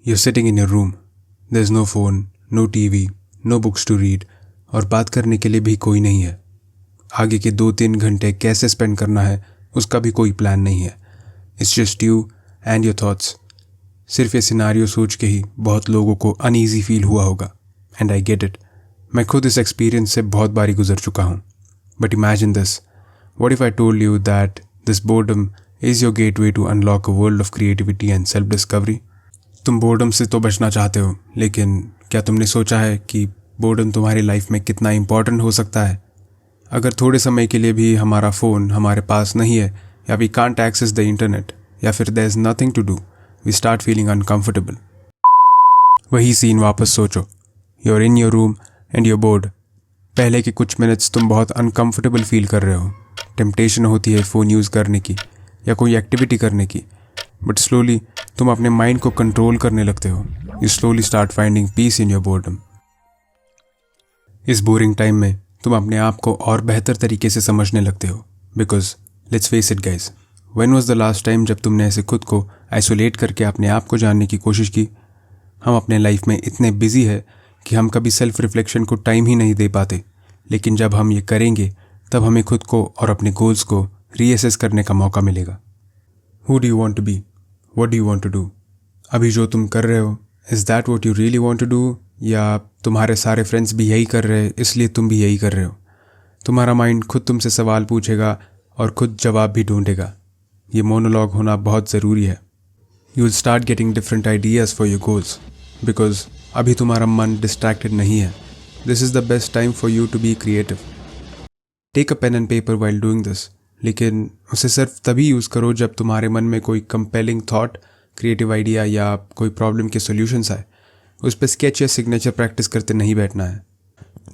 You're sitting in your room. There's no phone, no TV, no books to read और बात करने के लिए भी कोई नहीं है. आगे के 2-3 घंटे कैसे स्पेंड करना है उसका भी कोई प्लान नहीं है. It's just you and your thoughts. सिर्फ ये सिनारियो सोच के ही बहुत लोगों को अनईजी फील हुआ होगा. And I get it. मैं खुद इस एक्सपीरियंस से बहुत बारी गुजर चुका हूँ. But imagine this. What if I told you that this boredom is your gateway to unlock a world of creativity and self-discovery? तुम बोर्डम से तो बचना चाहते हो, लेकिन क्या तुमने सोचा है कि बोर्डम तुम्हारी लाइफ में कितना इम्पॉर्टेंट हो सकता है? अगर थोड़े समय के लिए भी हमारा फ़ोन हमारे पास नहीं है, या we can't access the internet, या फिर there is nothing to do, we start feeling uncomfortable. वही सीन वापस सोचो. You are in your room and you're bored. पहले के कुछ मिनट्स तुम बहुत अनकम्फर्टेबल फील कर रहे हो. टेम्पटेशन होती है फ़ोन यूज़ करने की या कोई एक्टिविटी करने की. बट स्लोली तुम अपने माइंड को कंट्रोल करने लगते हो. You slowly start finding peace in your boredom. इस बोरिंग टाइम में तुम अपने आप को और बेहतर तरीके से समझने लगते हो. Because let's face it guys, when was the last time जब तुमने ऐसे खुद को आइसोलेट करके अपने आप को जानने की कोशिश की? हम अपने लाइफ में इतने बिजी है कि हम कभी सेल्फ रिफ्लेक्शन को टाइम ही नहीं दे पाते. लेकिन जब हम ये करेंगे तब हमें खुद को और अपने गोल्स को रीअसेस करने का मौका मिलेगा. Who do you want to be? What do you want to do? अभी जो तुम कर रहे हो, is that what you really want to do? या तुम्हारे सारे फ्रेंड्स भी यही कर रहे हैं इसलिए तुम भी यही कर रहे हो? तुम्हारा माइंड खुद तुमसे सवाल पूछेगा और खुद जवाब भी ढूंढेगा. ये मोनोलॉग होना बहुत ज़रूरी है. You will start getting different ideas for your goals because अभी तुम्हारा मन डिस्ट्रैक्टेड नहीं है. This is the best time for you to be creative. Take a pen and paper while doing this, लेकिन उसे सिर्फ तभी यूज़ करो जब तुम्हारे मन में कोई कंपेलिंग थॉट, क्रिएटिव आइडिया या कोई प्रॉब्लम के सॉल्यूशंस आए. उस पर स्केच या सिग्नेचर प्रैक्टिस करते नहीं बैठना है.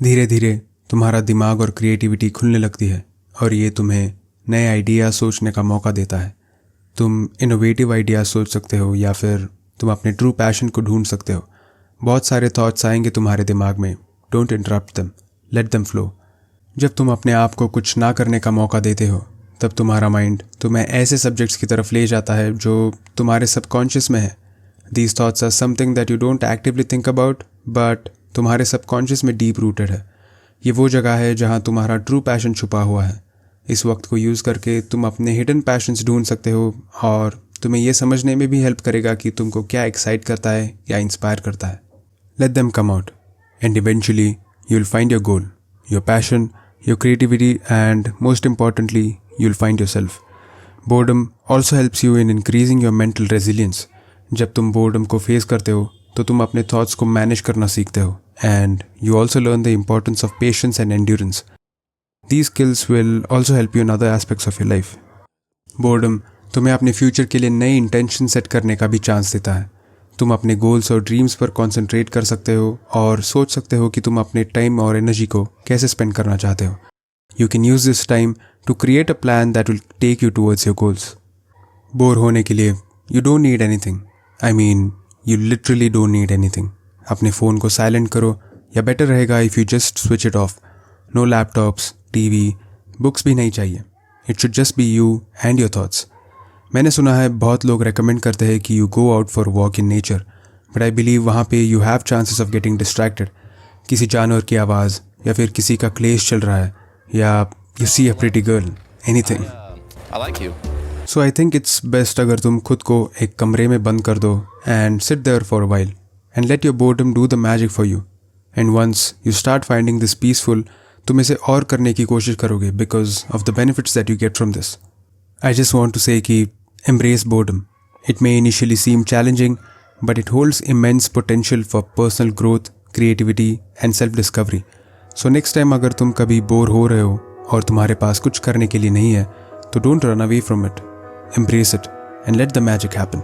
धीरे धीरे तुम्हारा दिमाग और क्रिएटिविटी खुलने लगती है और ये तुम्हें नए आइडिया सोचने का मौका देता है. तुम इनोवेटिव आइडिया सोच सकते हो या फिर तुम अपने ट्रू पैशन को ढूंढ सकते हो. बहुत सारे थॉट्स आएंगे तुम्हारे दिमाग में. Don't interrupt them, let them flow. जब तुम अपने आप को कुछ ना करने का मौका देते हो तब तुम्हारा माइंड तुम्हें ऐसे सब्जेक्ट्स की तरफ ले जाता है जो तुम्हारे सबकॉन्शियस में है. These thoughts are something that you don't actively think about, but तुम्हारे सबकॉन्शियस में डीप रूटेड है. ये वो जगह है जहाँ तुम्हारा ट्रू पैशन छुपा हुआ है. इस वक्त को यूज़ करके तुम अपने हिडन पैशंस ढूंढ सकते हो और तुम्हें ये समझने में भी हेल्प करेगा कि तुमको क्या एक्साइट करता है या इंस्पायर करता है. Let them come out and eventually you'll find your goal, your passion, your creativity and most importantly, you'll find yourself. Boredom also helps you in increasing your mental resilience. जब तुम boredom को face करते हो तो तुम अपने thoughts को manage करना सीखते हो and you also learn the importance of patience and endurance. These skills will also help you in other aspects of your life. Boredom तुम्हें अपने फ्यूचर के लिए नई इंटेंशन सेट करने का भी चांस देता है. तुम अपने गोल्स और ड्रीम्स पर कॉन्सेंट्रेट कर सकते हो और सोच सकते हो कि तुम अपने टाइम और एनर्जी को कैसे स्पेंड करना चाहते हो. You can use this time to create a plan that will take you towards your goals. Bore होने के लिए you don't need anything. I mean, you literally don't need anything. अपने फ़ोन को साइलेंट करो या बेटर रहेगा if you just switch it off. No laptops, TV, books भी नहीं चाहिए. It should just be you and your thoughts. मैंने सुना है बहुत लोग recommend करते हैं कि you go out for a walk in nature. But I believe वहाँ पे you have chances of getting distracted. किसी जानवर की आवाज़ या फिर किसी का क्लेश चल रहा है या you see a pretty girl, anything. I like you. So I think it's best अगर तुम खुद को एक कमरे में बंद कर दो and sit there for a while and let your boredom do the magic for you. And once you start finding this peaceful, तुम इसे और करने की कोशिश करोगे because of the benefits that you get from this. I just want to say कि embrace boredom. It may initially seem challenging, but it holds immense potential for personal growth, creativity and self-discovery. So next time अगर तुम कभी bore हो रहे हो और तुम्हारे पास कुछ करने के लिए नहीं है तो don't run away from it. Embrace it and let the magic happen.